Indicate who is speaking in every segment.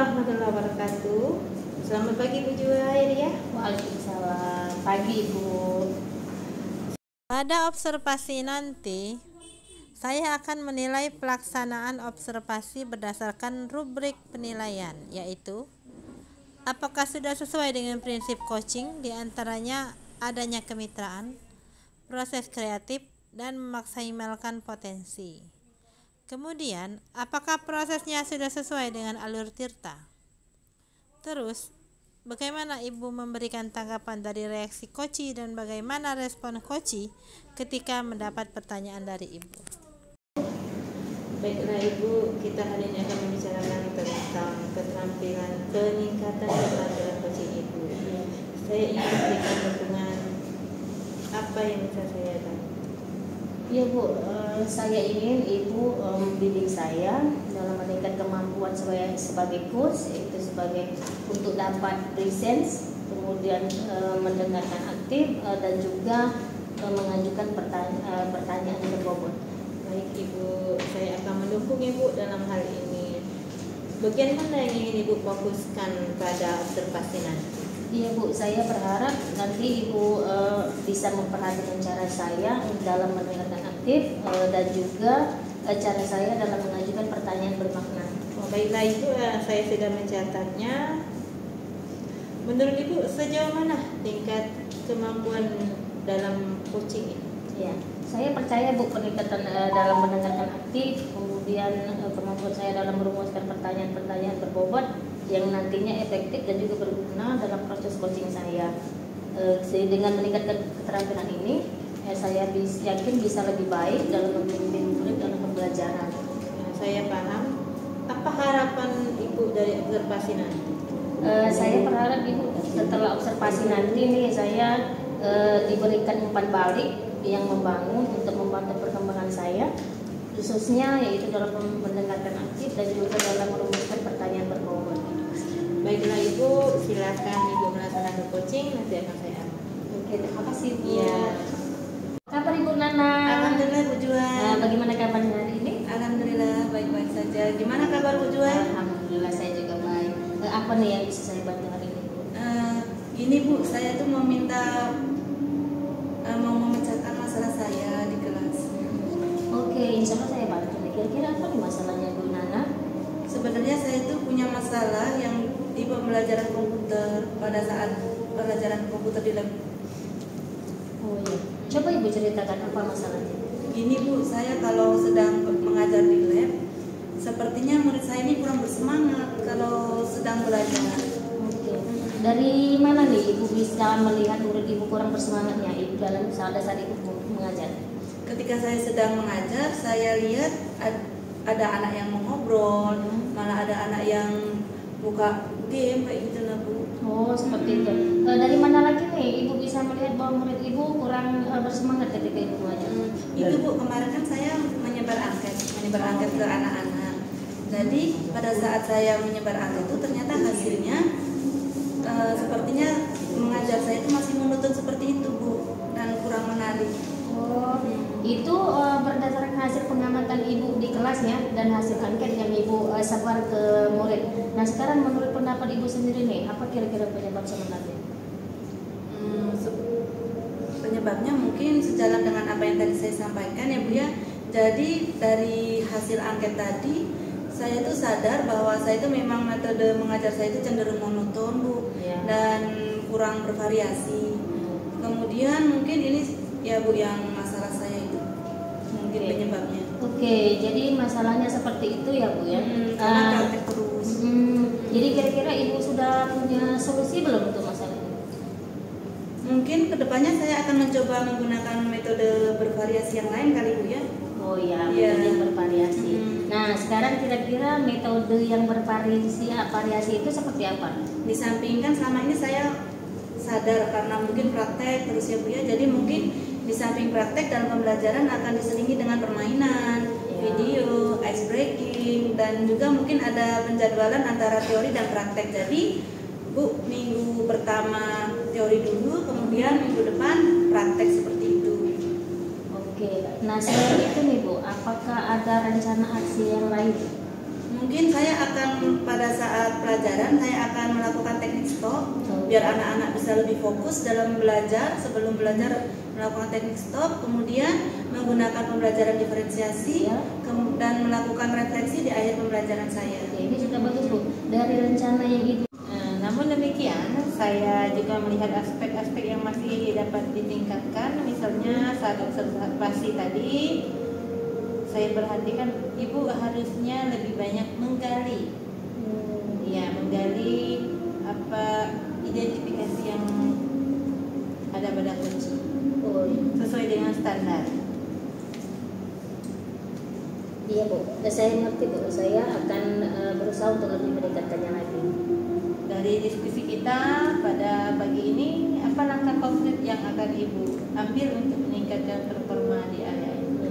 Speaker 1: warahmatullahi wabarakatuh. Selamat pagi Bu Juwair ya.
Speaker 2: Waalaikumsalam. Pagi Ibu.
Speaker 3: Pada observasi nanti, saya akan menilai pelaksanaan observasi berdasarkan rubrik penilaian, yaitu apakah sudah sesuai dengan prinsip coaching, diantaranya adanya kemitraan, proses kreatif, dan memaksimalkan potensi. Kemudian, apakah prosesnya sudah sesuai dengan alur Tirta? Terus, bagaimana Ibu memberikan tanggapan dari reaksi Koci dan bagaimana respon Koci ketika mendapat pertanyaan dari Ibu?
Speaker 1: Baiklah Ibu, kita hari ini akan membicarakan tentang keterampilan peningkatan keterampilan coaching Ibu. Saya ingin memberikan dukungan apa yang bisa saya bantu?
Speaker 2: Iya Bu, saya ingin Ibu membimbing saya dalam meningkat kemampuan saya sebagai coach, yaitu sebagai untuk dapat presence, kemudian mendengarkan aktif dan juga mengajukan pertanyaan yang berbobot.
Speaker 1: Baik Ibu, saya akan mendukung Ibu dalam hal ini. Bagian mana yang ingin Ibu fokuskan pada observasi nanti?
Speaker 2: Iya Bu, saya berharap nanti Ibu bisa memperhatikan cara saya dalam mendengarkan aktif dan juga cara saya dalam mengajukan pertanyaan bermakna.
Speaker 1: Oh, baiklah Ibu, saya sudah mencatatnya. Menurut Ibu sejauh mana tingkat kemampuan dalam coaching ini?
Speaker 2: Ya, saya percaya Bu peningkatan dalam mendengarkan aktif, kemudian kemampuan saya dalam merumuskan pertanyaan-pertanyaan berbobot yang nantinya efektif dan juga berguna dalam proses coaching saya. Dengan meningkatkan keterampilan ini, saya yakin bisa lebih baik dalam membimbing murid dalam pembelajaran.
Speaker 1: Saya paham. Apa harapan Ibu dari observasi nanti?
Speaker 2: Saya berharap Ibu setelah observasi nanti nih saya diberikan umpan balik yang membangun untuk membantu perkembangan saya, khususnya yaitu dalam mendengarkan aktif dan juga dalam merumuskan pertanyaan berbobot.
Speaker 1: Baiklah Ibu, silakan Ibu melaksanakan coaching, nanti akan saya aman.
Speaker 2: Oke, terima kasih Bu.
Speaker 1: Iya.
Speaker 2: Kabar Ibu Nana?
Speaker 1: Alhamdulillah Bu Juan.
Speaker 2: Bagaimana kabarnya hari ini?
Speaker 1: Alhamdulillah baik-baik saja. Gimana kabar Bu Juan?
Speaker 2: Alhamdulillah saya juga baik. Apa nih yang bisa saya bantu hari ini Bu?
Speaker 1: Ini Bu, saya tuh mau minta mau memecahkan masalah saya di kelas.
Speaker 2: Oke, insya Allah saya bantu nih. Kira-kira apa nih masalahnya Bu Nana?
Speaker 1: Sebenarnya saya itu punya masalah yang di pembelajaran komputer pada saat pelajaran komputer di lab.
Speaker 2: Oh iya. Coba Ibu ceritakan apa masalahnya.
Speaker 1: Gini Bu, saya kalau sedang mengajar di lab, sepertinya murid saya ini kurang bersemangat kalau sedang belajar.
Speaker 2: Oke. Dari mana nih Ibu bisa melihat murid Ibu kurang bersemangatnya Ibu dalam saat Ibu mengajar?
Speaker 1: Ketika saya sedang mengajar, saya lihat ada anak yang mengobrol, malah ada anak yang buka game kayak gitu lah Bu.
Speaker 2: Oh seperti itu. Dari mana lagi nih Ibu bisa melihat bahwa murid Ibu kurang bersemangat ketika Ibu mengajar?
Speaker 1: Itu Bu, kemarin kan saya menyebar angket ke anak-anak. Jadi pada saat saya menyebar angket itu ternyata hasilnya sepertinya mengajar saya itu masih monoton seperti itu Bu, dan kurang menarik.
Speaker 2: Oh, itu berdasarkan hasil pengamatan Ibu di kelasnya dan hasil angket yang Ibu sebar ke murid. Nah sekarang menurut pendapat Ibu sendiri nih, apa kira-kira penyebab sebenarnya?
Speaker 1: Penyebabnya mungkin sejalan dengan apa yang tadi saya sampaikan ya Bu ya. Jadi dari hasil angket tadi, saya tuh sadar bahwa saya itu memang metode mengajar saya itu cenderung monoton Bu, dan kurang bervariasi. Kemudian mungkin ini ya Bu yang masalah saya itu mungkin penyebabnya.
Speaker 2: Oke, jadi masalahnya seperti itu ya Bu ya.
Speaker 1: Karena praktek terus.
Speaker 2: Jadi kira-kira Ibu sudah punya solusi belum untuk masalah ini?
Speaker 1: Mungkin kedepannya saya akan mencoba menggunakan metode bervariasi yang lain kali Bu ya.
Speaker 2: Oh ya, metode yang bervariasi. Nah sekarang kira-kira metode yang bervariasi itu seperti apa?
Speaker 1: Di samping kan selama ini saya sadar karena mungkin praktek terus ya Bu ya, jadi mungkin di samping praktek dalam pembelajaran akan diselingi dengan permainan, video, ice breaking, dan juga mungkin ada penjadwalan antara teori dan praktek. Jadi Bu, minggu pertama teori dulu, kemudian minggu depan praktek seperti itu.
Speaker 2: Oke, nah selain itu nih Bu, apakah ada rencana aksi yang lain
Speaker 1: Mungkin saya akan pada saat pelajaran saya akan melakukan teknik stop biar anak-anak bisa lebih fokus dalam belajar. Sebelum belajar melakukan teknik stop, kemudian menggunakan pembelajaran diferensiasi dan melakukan refleksi di akhir pembelajaran saya.
Speaker 2: Oke, ini sudah bagus Bu. Dari rencana yang Ibu.
Speaker 3: Namun demikian, saya juga melihat aspek-aspek yang masih dapat ditingkatkan. Misalnya saat observasi tadi, saya perhatikan Ibu harusnya lebih banyak menggali, ya, menggali apa identifikasi yang ada pada kunci sesuai dengan standar.
Speaker 2: Iya Bu, saya ngerti Bu. Saya akan berusaha untuk lebih mendekatkannya lagi.
Speaker 3: Dari diskusi kita pada pagi ini, apa langkah konkret yang akan Ibu ambil untuk meningkatkan performa di area ini?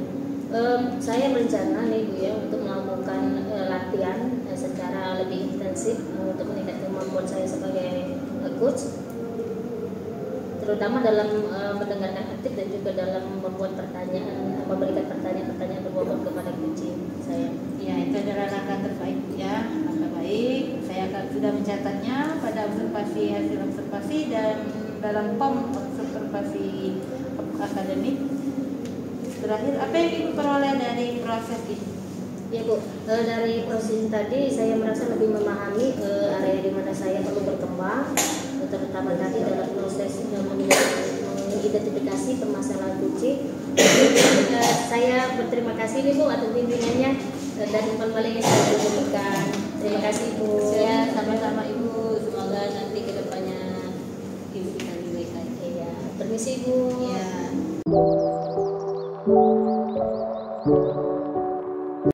Speaker 2: Saya berencana nih Bu ya untuk melakukan latihan secara lebih intensif untuk meningkatkan kemampuan saya sebagai coach, terutama dalam mendengarkan aktif dan juga dalam membuat pertanyaan, memberikan pertanyaan-pertanyaan berbobot kepada coaching saya.
Speaker 3: Ya, itu adalah langkah terbaik ya, langkah baik. Saya akan sudah mencatatnya pada observasi hasil observasi dan dalam form observasi akademik. Terakhir, apa yang Ibu peroleh dari proses ini?
Speaker 2: Ya Bu, dari proses tadi saya merasa lebih memahami area di mana saya perlu berkembang, terutama tadi dalam proses mengidentifikasi permasalahan kucing. Saya berterima kasih nih Bu atas bimbingannya dan informasi yang saya berikan. Terima kasih Bu.
Speaker 3: Ya, sama-sama Ibu. Semoga nanti kedepannya Ibu bisa lebih baik lagi.
Speaker 2: Ya, permisi Bu.
Speaker 3: Ya.